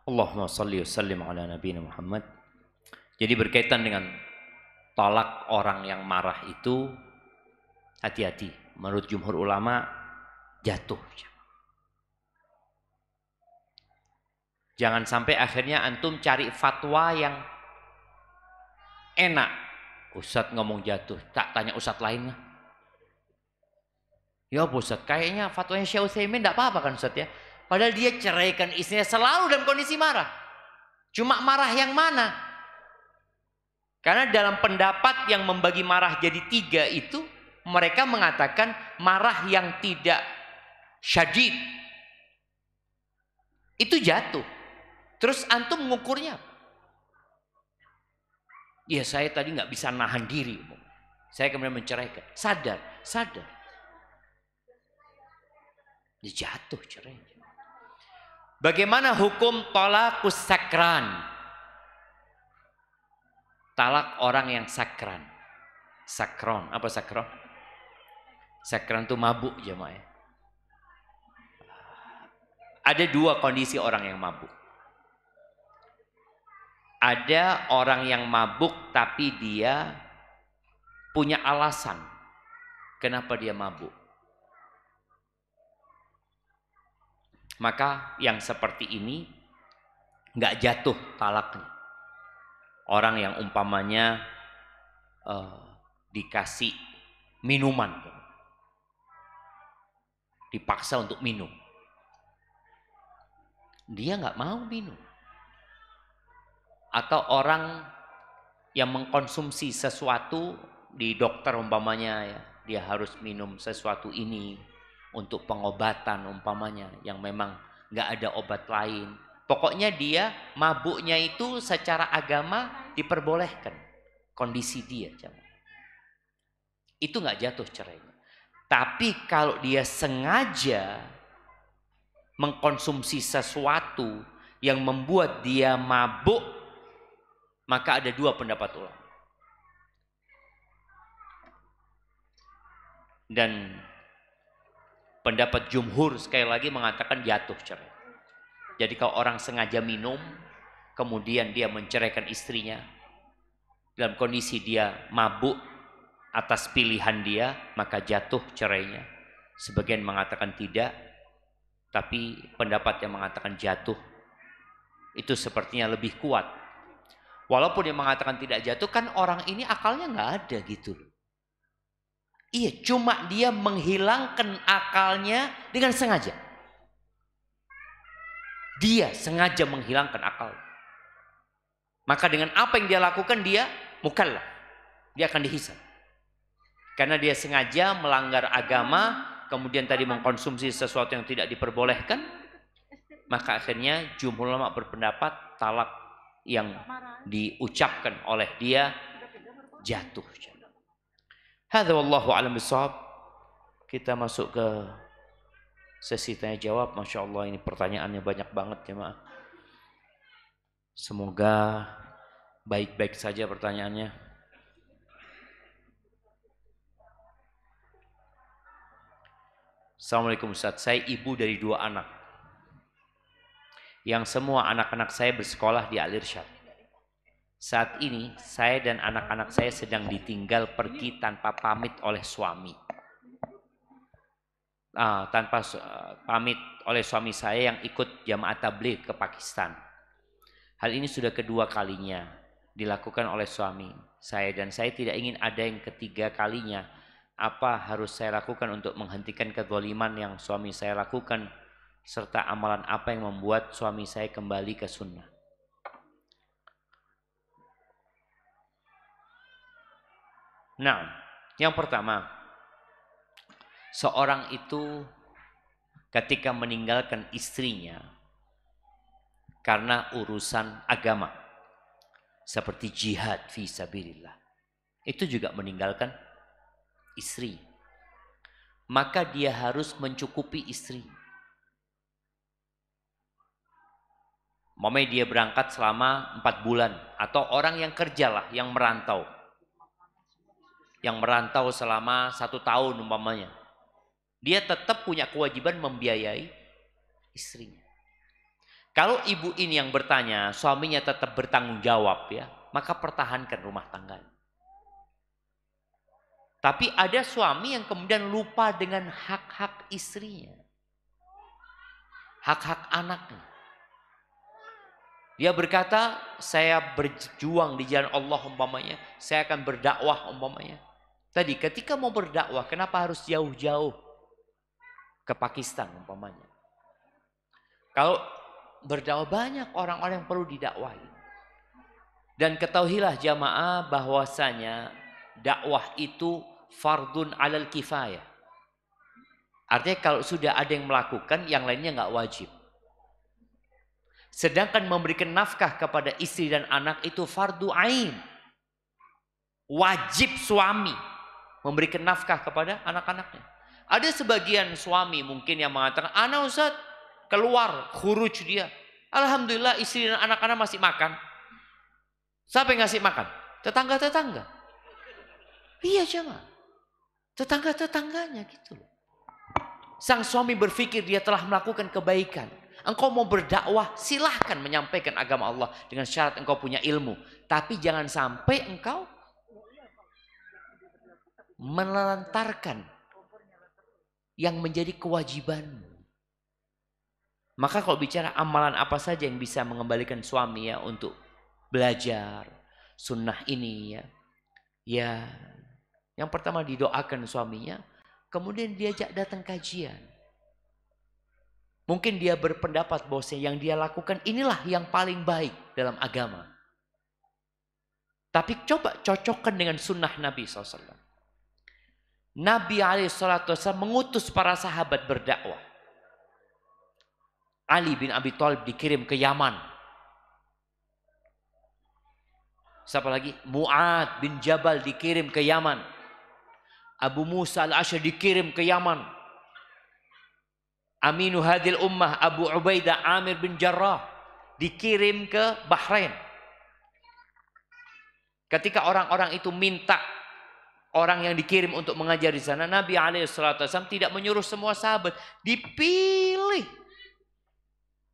Allahumma salli wa sallim ala nabiyina Muhammad. Jadi berkaitan dengan talak orang yang marah itu, hati-hati. Menurut jumhur ulama jatuh. Jangan sampai akhirnya antum cari fatwa yang enak. Ustadz ngomong jatuh, tak tanya ustadz lain lah. Ya Ustadz, kayaknya fatwanya Syekh Utsaimin tidak apa-apa kan Ustadz ya. Padahal dia ceraikan istrinya selalu dalam kondisi marah. Cuma marah yang mana? Karena dalam pendapat yang membagi marah jadi 3 itu, mereka mengatakan marah yang tidak syadid itu jatuh. Terus antum mengukurnya apa? Ya saya tadi nggak bisa nahan diri. Saya kemudian menceraikan. Sadar. Dia jatuh cerai. Bagaimana hukum talakus sakran? Talak orang yang sakran. Sakron, apa sakron? Sakran itu mabuk jemaah. Ada 2 kondisi orang yang mabuk. Ada orang yang mabuk tapi dia punya alasan kenapa dia mabuk. Maka yang seperti ini nggak jatuh talaknya. Orang yang umpamanya dikasih minuman, dipaksa untuk minum, dia nggak mau minum. Atau orang yang mengkonsumsi sesuatu di dokter umpamanya ya, dia harus minum sesuatu ini untuk pengobatan umpamanya yang memang nggak ada obat lain. Pokoknya dia mabuknya itu secara agama diperbolehkan. Kondisi dia. Itu nggak jatuh cerainya. Tapi kalau dia sengaja mengkonsumsi sesuatu yang membuat dia mabuk, maka ada 2 pendapat ulama. Dan pendapat jumhur sekali lagi mengatakan jatuh cerai. Jadi kalau orang sengaja minum, kemudian dia menceraikan istrinya, dalam kondisi dia mabuk atas pilihan dia, maka jatuh cerainya. Sebagian mengatakan tidak, tapi pendapat yang mengatakan jatuh, itu sepertinya lebih kuat. Walaupun yang mengatakan tidak jatuh, kan orang ini akalnya nggak ada gitu. Iya, cuma dia menghilangkan akalnya dengan sengaja. Dia sengaja menghilangkan akal. Maka dengan apa yang dia lakukan, dia mukallaf. Dia akan dihisab. Karena dia sengaja melanggar agama, kemudian tadi mengkonsumsi sesuatu yang tidak diperbolehkan, maka akhirnya jumhur ulama berpendapat talak yang diucapkan oleh dia jatuh. Hadza wallahu a'lam bishawab. Kita masuk ke sesi tanya jawab. Masya Allah ini pertanyaannya banyak banget jemaah. Semoga baik-baik saja pertanyaannya. Assalamualaikum Ustaz, saya ibu dari 2 anak. Yang semua anak-anak saya bersekolah di Al-Irsyad. Saat ini saya dan anak-anak saya sedang ditinggal pergi tanpa pamit oleh suami. Tanpa pamit oleh suami saya yang ikut jamaah tabligh ke Pakistan. Hal ini sudah kedua kalinya dilakukan oleh suami saya dan saya tidak ingin ada yang ketiga kalinya. Apa harus saya lakukan untuk menghentikan kezaliman yang suami saya lakukan serta amalan apa yang membuat suami saya kembali ke sunnah? Nah, yang pertama, seorang itu ketika meninggalkan istrinya karena urusan agama seperti jihad fi sabilillah, itu juga meninggalkan istri, maka dia harus mencukupi istri. Mamai dia berangkat selama 4 bulan atau orang yang kerjalah yang merantau. Yang merantau selama 1 tahun umpamanya. Dia tetap punya kewajiban membiayai istrinya. Kalau ibu ini yang bertanya, suaminya tetap bertanggung jawab ya, maka pertahankan rumah tangga. Tapi ada suami yang kemudian lupa dengan hak-hak istrinya. Hak-hak anaknya. Dia berkata, saya berjuang di jalan Allah umpamanya, saya akan berdakwah umpamanya. Tadi ketika mau berdakwah, kenapa harus jauh-jauh ke Pakistan umpamanya? Kalau berdakwah banyak orang-orang yang perlu didakwahi. Dan ketahuilah jamaah bahwasanya dakwah itu fardun alal kifayah. Artinya kalau sudah ada yang melakukan, yang lainnya nggak wajib. Sedangkan memberikan nafkah kepada istri dan anak itu fardu ain. Wajib suami memberikan nafkah kepada anak-anaknya. Ada sebagian suami mungkin yang mengatakan, "Ana Ustaz, keluar, khuruj dia. Alhamdulillah istri dan anak-anak masih makan." Siapa yang ngasih makan? Tetangga-tetangga. Iya jemaah. Tetangga-tetangganya gitu loh. Sang suami berpikir dia telah melakukan kebaikan. Engkau mau berdakwah, silahkan menyampaikan agama Allah dengan syarat engkau punya ilmu. Tapi jangan sampai engkau menelantarkan yang menjadi kewajibanmu. Maka kalau bicara amalan apa saja yang bisa mengembalikan suami ya untuk belajar sunnah ini ya. Ya, yang pertama didoakan suaminya, kemudian diajak datang kajian. Mungkin dia berpendapat bahwa yang dia lakukan inilah yang paling baik dalam agama. Tapi coba cocokkan dengan sunnah Nabi SAW. Nabi SAW mengutus para sahabat berdakwah. Ali bin Abi Thalib dikirim ke Yaman. Siapa lagi? Mu'ad bin Jabal dikirim ke Yaman. Abu Musa al-Asy'ari dikirim ke Yaman. Aminu hadil ummah Abu Ubaidah Amir bin Jarrah dikirim ke Bahrain. Ketika orang-orang itu minta orang yang dikirim untuk mengajar di sana, Nabi SAW tidak menyuruh semua sahabat, dipilih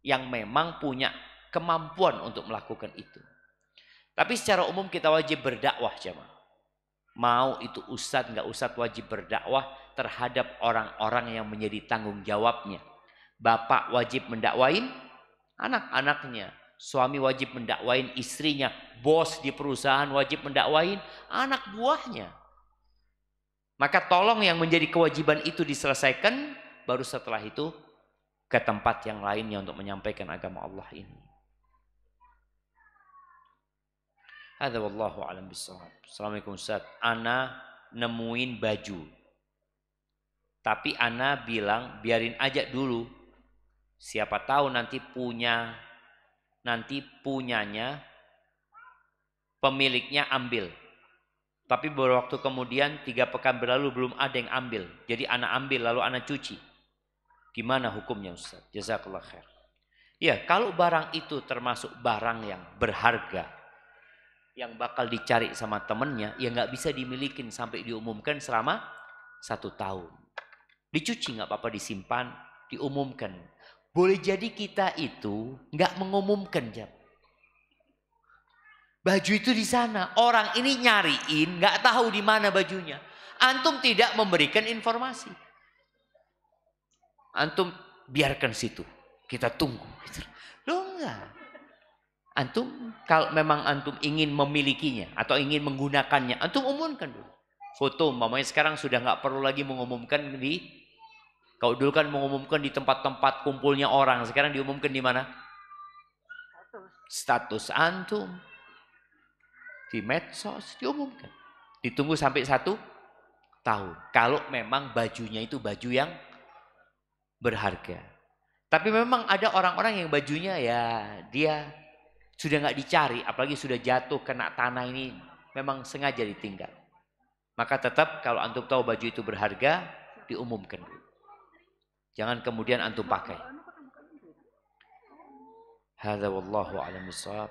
yang memang punya kemampuan untuk melakukan itu. Tapi secara umum kita wajib berdakwah jemaah. Mau itu ustadz nggak ustadz wajib berdakwah terhadap orang-orang yang menjadi tanggung jawabnya. Bapak wajib mendakwain anak-anaknya. Suami wajib mendakwain istrinya. Bos di perusahaan wajib mendakwain anak buahnya. Maka tolong yang menjadi kewajiban itu diselesaikan. Baru setelah itu ke tempat yang lainnya untuk menyampaikan agama Allah ini. Hadza wallahu a'lam bissawab. Assalamualaikum Ustaz. Ana nemuin baju. Tapi ana bilang biarin aja dulu. Siapa tahu nanti punyanya pemiliknya ambil. Tapi beberapa waktu kemudian 3 pekan berlalu belum ada yang ambil. Jadi ana ambil lalu ana cuci. Gimana hukumnya Ustaz? Jazakallah khair. Ya, kalau barang itu termasuk barang yang berharga, yang bakal dicari sama temennya, ya nggak bisa dimilikin sampai diumumkan selama 1 tahun. Dicuci nggak apa-apa, disimpan, diumumkan. Boleh jadi kita itu nggak mengumumkan jam. Baju itu di sana, orang ini nyariin, nggak tahu di mana bajunya. Antum tidak memberikan informasi. Antum biarkan situ, kita tunggu. Loh enggak. Antum kalau memang antum ingin memilikinya atau ingin menggunakannya, antum umumkan dulu. Foto, mamanya sekarang sudah nggak perlu lagi mengumumkan kalau dulu kan mengumumkan di tempat-tempat kumpulnya orang, sekarang diumumkan di mana? Status antum di medsos diumumkan. Ditunggu sampai 1 tahun. Kalau memang bajunya itu baju yang berharga. Tapi memang ada orang-orang yang bajunya ya dia sudah nggak dicari, apalagi sudah jatuh kena tanah ini, memang sengaja ditinggal. Maka tetap kalau antum tahu baju itu berharga, diumumkan dulu. Jangan kemudian antum pakai. Hadza wallahu a'lam bissawab.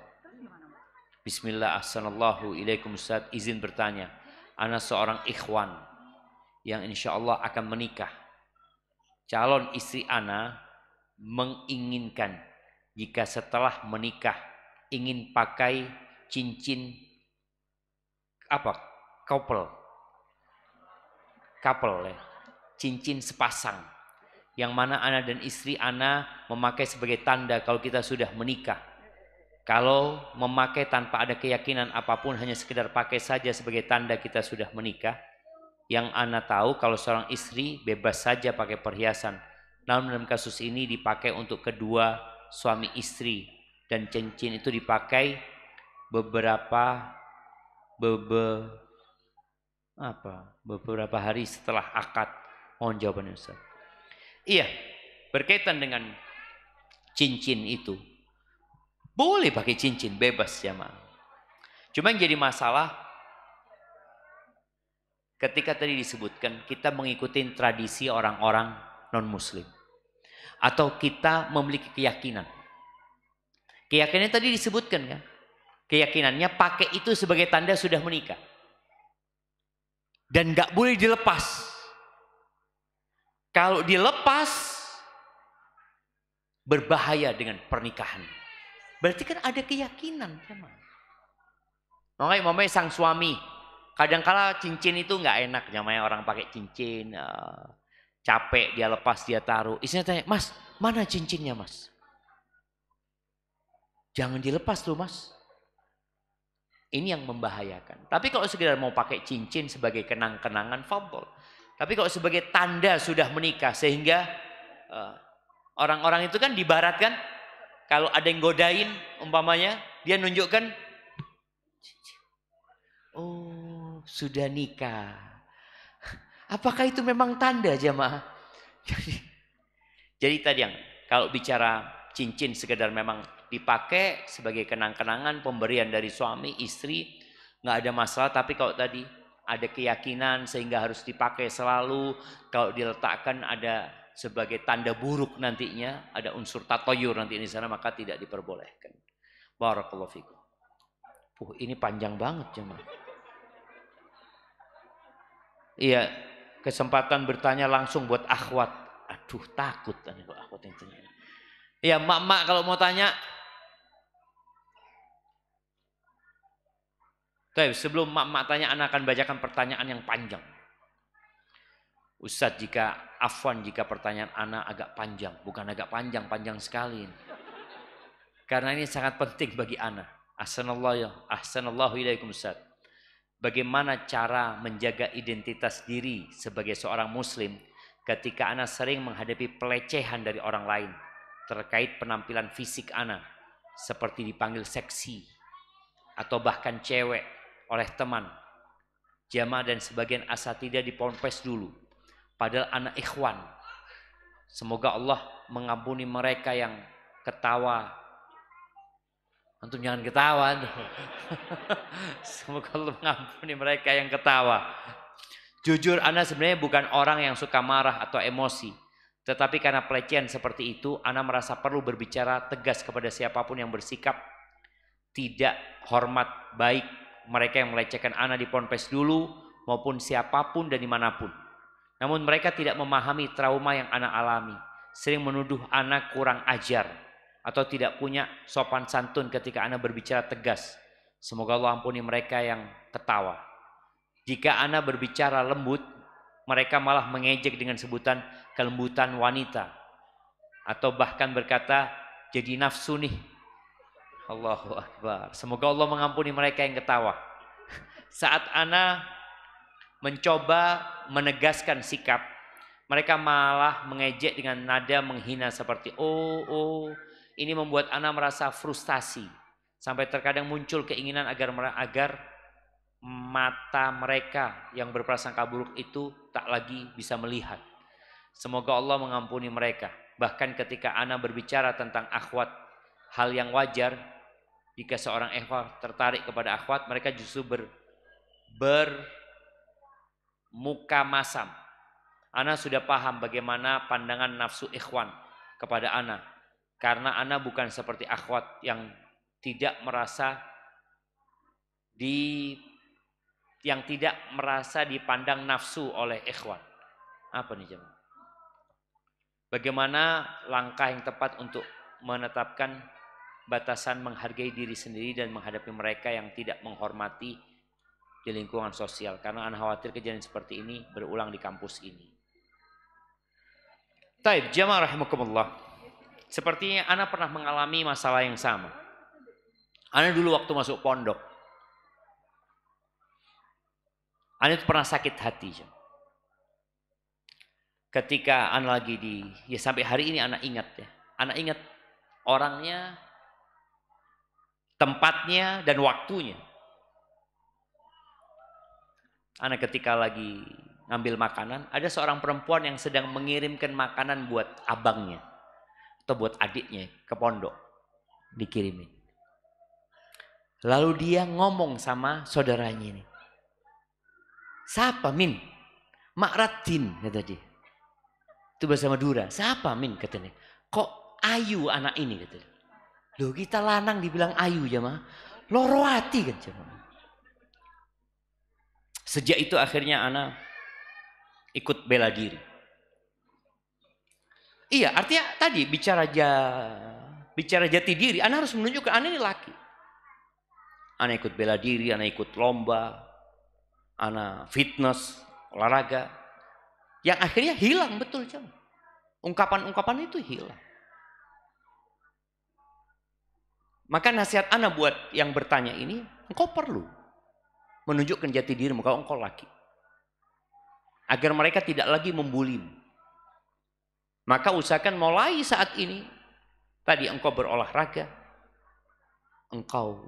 Bismillah, ahsanallahu ilaikum Ustaz. Izin bertanya, ana seorang ikhwan yang insya Allah akan menikah. Calon istri ana menginginkan jika setelah menikah ingin pakai cincin apa? Couple ya. Cincin sepasang. Yang mana ana dan istri ana memakai sebagai tanda kalau kita sudah menikah. Kalau memakai tanpa ada keyakinan apapun, hanya sekedar pakai saja sebagai tanda kita sudah menikah. Yang ana tahu kalau seorang istri bebas saja pakai perhiasan. Namun dalam kasus ini dipakai untuk kedua suami istri. Dan cincin itu dipakai beberapa hari setelah akad. Mohon jawabannya Ustaz. Iya, berkaitan dengan cincin itu. Boleh pakai cincin, bebas jamaah. Cuma yang jadi masalah ketika tadi disebutkan kita mengikuti tradisi orang-orang non-muslim. Atau kita memiliki keyakinan. Keyakinannya tadi disebutkan kan. Keyakinannya pakai itu sebagai tanda sudah menikah. Dan gak boleh dilepas. Kalau dilepas, berbahaya dengan pernikahan. Berarti kan ada keyakinan. Makanya sang suami, kadangkala cincin itu gak enak. Namanya orang pakai cincin, capek dia lepas, dia taruh. Istrinya tanya, mas mana cincinnya mas? Jangan dilepas loh mas. Ini yang membahayakan. Tapi kalau sekedar mau pakai cincin sebagai kenang-kenangan, fadol. Tapi kalau sebagai tanda sudah menikah, sehingga orang-orang itu kan dibaratkan, kalau ada yang godain umpamanya, dia nunjukkan, oh sudah nikah. Apakah itu memang tanda jamaah? Jadi tadi yang kalau bicara cincin sekedar memang dipakai sebagai kenang-kenangan pemberian dari suami istri, nggak ada masalah. Tapi kalau tadi ada keyakinan sehingga harus dipakai selalu, kalau diletakkan ada sebagai tanda buruk nantinya, ada unsur tatoyur nanti di sana, maka tidak diperbolehkan. Barakallahu fikum. Ini panjang banget jemaah. Iya, kesempatan bertanya langsung buat akhwat. Aduh, takut kalau akhwat yang tanya. Iya, mak-mak kalau mau tanya. Tapi sebelum mak-mak tanya, anak akan bacakan pertanyaan yang panjang. Ustadz, jika pertanyaan anak agak panjang, bukan agak panjang, panjang sekali. Karena ini sangat penting bagi anak. Ahsanallahu ilaikum Ustadz. Bagaimana cara menjaga identitas diri sebagai seorang muslim ketika anak sering menghadapi pelecehan dari orang lain terkait penampilan fisik anak, seperti dipanggil seksi atau bahkan cewek oleh teman, jamaah dan sebagian asatidah di ponpes dulu. Padahal anak ikhwan. Semoga Allah mengampuni mereka yang ketawa. Antum jangan ketawa. Semoga Allah mengampuni mereka yang ketawa. Jujur ana sebenarnya bukan orang yang suka marah atau emosi. Tetapi karena pelecehan seperti itu, ana merasa perlu berbicara tegas kepada siapapun yang bersikap tidak hormat baik mereka yang melecehkan ana di ponpes dulu maupun siapapun dan dimanapun. Namun mereka tidak memahami trauma yang ana alami. Sering menuduh ana kurang ajar atau tidak punya sopan santun ketika ana berbicara tegas. Semoga Allah ampuni mereka yang ketawa. Jika ana berbicara lembut, mereka malah mengejek dengan sebutan kelembutan wanita. Atau bahkan berkata, jadi nafsu nih. Allahu Akbar. Semoga Allah mengampuni mereka yang ketawa. Saat ana mencoba menegaskan sikap, mereka malah mengejek dengan nada menghina seperti oh. Ini membuat ana merasa frustasi. Sampai terkadang muncul keinginan agar mata mereka yang berprasangka buruk itu tak lagi bisa melihat. Semoga Allah mengampuni mereka. Bahkan ketika ana berbicara tentang akhwat, hal yang wajar jika seorang ikhwat tertarik kepada akhwat, mereka justru bermuka masam. Ana sudah paham bagaimana pandangan nafsu ikhwan kepada ana. Karena ana bukan seperti akhwat yang tidak merasa dipandang nafsu oleh ikhwan. Apa nih jemaah? Bagaimana langkah yang tepat untuk menetapkan batasan menghargai diri sendiri dan menghadapi mereka yang tidak menghormati di lingkungan sosial. Karena ana khawatir kejadian seperti ini berulang di kampus ini. Taib, jamaah rahimakumullah. Sepertinya ana pernah mengalami masalah yang sama. Ana dulu waktu masuk pondok, ana itu pernah sakit hati. Ketika ana lagi ya sampai hari ini ana ingat ya. Ana ingat orangnya, tempatnya, dan waktunya. Ana ketika lagi ngambil makanan, ada seorang perempuan yang sedang mengirimkan makanan buat abangnya atau buat adiknya ke pondok, dikirimin. Lalu dia ngomong sama saudaranya ini, "Siapa Min?" "Mak Ratin," kata dia. Itu bahasa Madura. "Siapa Min?" katanya. "Kok ayu anak ini?" katanya. Loh, kita lanang dibilang ayu jamaah. Loro hati kan jamaah. Sejak itu akhirnya ana ikut bela diri. Iya, artinya tadi bicara jati diri, ana harus menunjukkan ana ini laki. Ana ikut bela diri, ana ikut lomba, ana fitness, olahraga. Yang akhirnya hilang betul jamaah. Ungkapan-ungkapan itu hilang. Maka nasihat ana buat yang bertanya ini, engkau perlu menunjukkan jati dirimu kalau engkau laki. Agar mereka tidak lagi membulimu. Maka usahakan mulai saat ini, tadi engkau berolahraga, engkau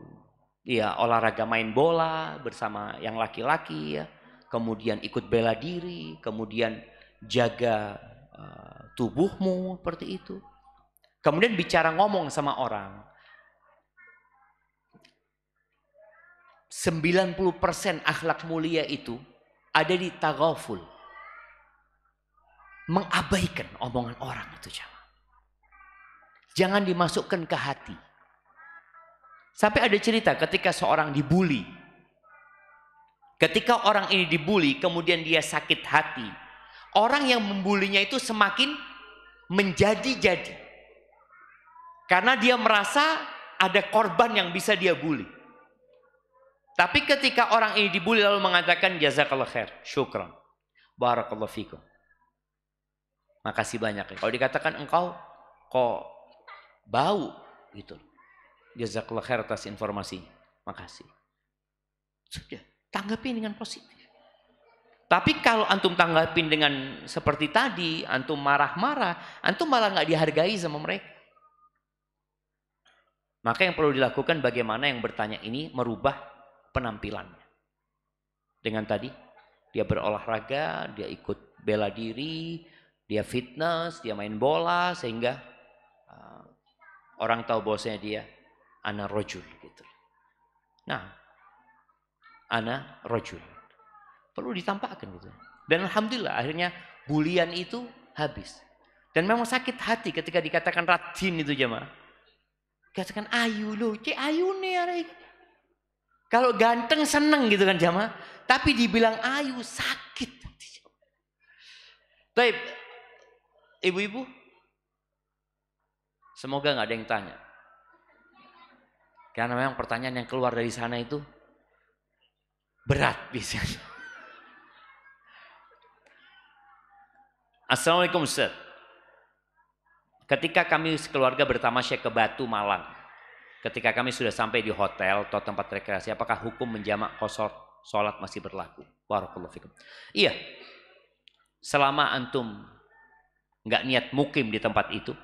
ya olahraga main bola bersama yang laki-laki ya, kemudian ikut bela diri, kemudian jaga tubuhmu seperti itu. Kemudian bicara ngomong sama orang. 90% akhlak mulia itu ada di taghaful. Mengabaikan omongan orang itu jamaah. Jangan dimasukkan ke hati. Sampai ada cerita ketika seorang dibuli. Ketika orang ini dibuli kemudian dia sakit hati. Orang yang membulinya itu semakin menjadi-jadi. Karena dia merasa ada korban yang bisa dia bully. Tapi ketika orang ini dibuli lalu mengatakan jazakallah khair, syukran, barakallahu fikum. Makasih banyak ya. Kalau dikatakan engkau kok bau gitu. Jazakallah khair atas informasinya. Makasih. Sudah, tanggapin dengan positif. Tapi kalau antum tanggapin dengan seperti tadi, antum marah-marah, antum malah nggak dihargai sama mereka. Maka yang perlu dilakukan bagaimana yang bertanya ini merubah penampilannya. Dengan tadi, dia berolahraga, dia ikut bela diri, dia fitness, dia main bola, sehingga orang tahu bahwasanya dia ana rojul gitu. Nah, ana rojul. Perlu ditampakkan gitu. Dan alhamdulillah akhirnya bulian itu habis. Dan memang sakit hati ketika dikatakan Ratin itu jamaah. Katakan ayu loh, cek ayu nih hari. Kalau ganteng seneng gitu kan jamaah. Tapi dibilang ayu sakit. Baik, ibu-ibu. Semoga nggak ada yang tanya. Karena memang pertanyaan yang keluar dari sana itu berat biasanya. Assalamualaikum Ustaz. Ketika kami sekeluarga bertamasya ke Batu Malang, ketika kami sudah sampai di hotel atau tempat rekreasi, apakah hukum menjamak qashar sholat masih berlaku? Barakallahu fikum. Iya, selama antum nggak niat mukim di tempat itu,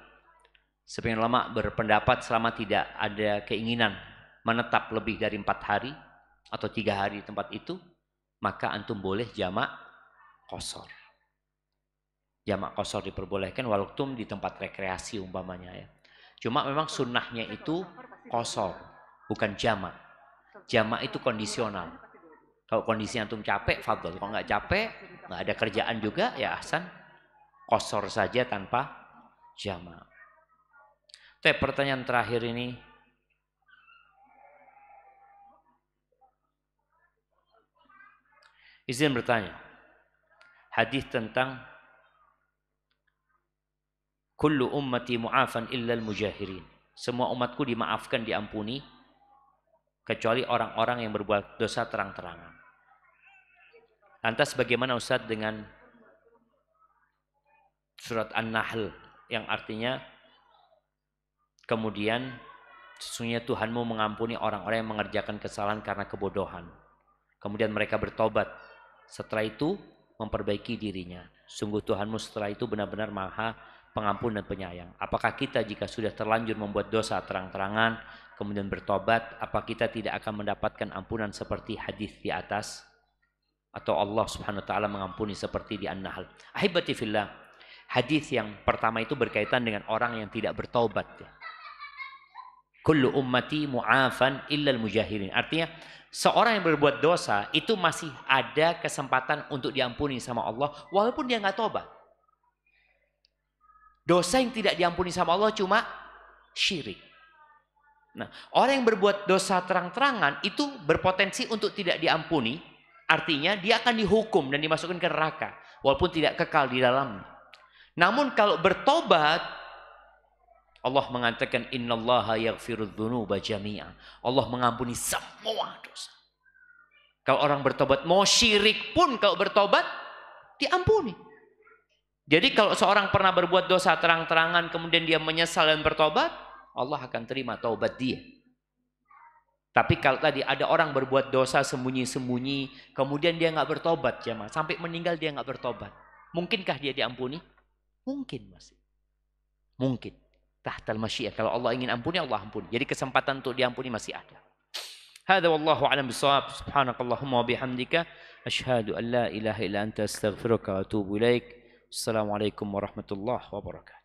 sebagian ulama berpendapat selama tidak ada keinginan menetap lebih dari 4 hari atau 3 hari di tempat itu, maka antum boleh jamak qashar. Jamak qashar diperbolehkan walaupun di tempat rekreasi umpamanya ya. Cuma memang sunnahnya itu qashar, bukan jamak. Jamak itu kondisional. Kalau kondisi antum capek, fadhol. Kalau nggak capek, nggak ada kerjaan juga, ya ahsan. Qashar saja tanpa jamak. Pertanyaan terakhir ini. Izin bertanya. Hadis tentang Kullu ummati mu'afan illal mujahirin. Semua umatku dimaafkan, diampuni, kecuali orang-orang yang berbuat dosa terang-terangan. Lantas bagaimana Ustaz dengan surat An-Nahl yang artinya kemudian sesungguhnya Tuhanmu mengampuni orang-orang yang mengerjakan kesalahan karena kebodohan. Kemudian mereka bertobat. Setelah itu memperbaiki dirinya. Sungguh Tuhanmu setelah itu benar-benar Maha Pengampun dan Penyayang. Apakah kita jika sudah terlanjur membuat dosa terang-terangan kemudian bertobat, apa kita tidak akan mendapatkan ampunan seperti hadis di atas? Atau Allah Subhanahu wa taala mengampuni seperti di An-Nahl? Ahibati fillah, hadis yang pertama itu berkaitan dengan orang yang tidak bertaubat. Kullu ummati mu'afan illal mujahirin. Artinya seorang yang berbuat dosa itu masih ada kesempatan untuk diampuni sama Allah walaupun dia nggak tobat. Dosa yang tidak diampuni sama Allah cuma syirik. Nah, orang yang berbuat dosa terang-terangan itu berpotensi untuk tidak diampuni. Artinya dia akan dihukum dan dimasukkan ke neraka walaupun tidak kekal di dalamnya. Namun kalau bertobat, Allah mengatakan innallaha yaghfirudz dzunuba jami'a. Allah mengampuni semua dosa. Kalau orang bertobat, mau syirik pun kalau bertobat diampuni. Jadi kalau seorang pernah berbuat dosa terang-terangan kemudian dia menyesal dan bertobat, Allah akan terima taubat dia. Tapi kalau tadi ada orang berbuat dosa sembunyi-sembunyi, kemudian dia nggak bertobat, jemaah, sampai meninggal dia nggak bertobat, mungkinkah dia diampuni? Mungkin masih, mungkin. Tahtal masyiah, kalau Allah ingin ampuni, Allah ampuni. Jadi kesempatan untuk diampuni masih ada. Hada wallahu a'lam bishawab. Subhanakallahumma wa bihamdika asyhadu an la ilaha illa anta astaghfiruka wa atubu ilaik. Assalamualaikum warahmatullahi wabarakatuh.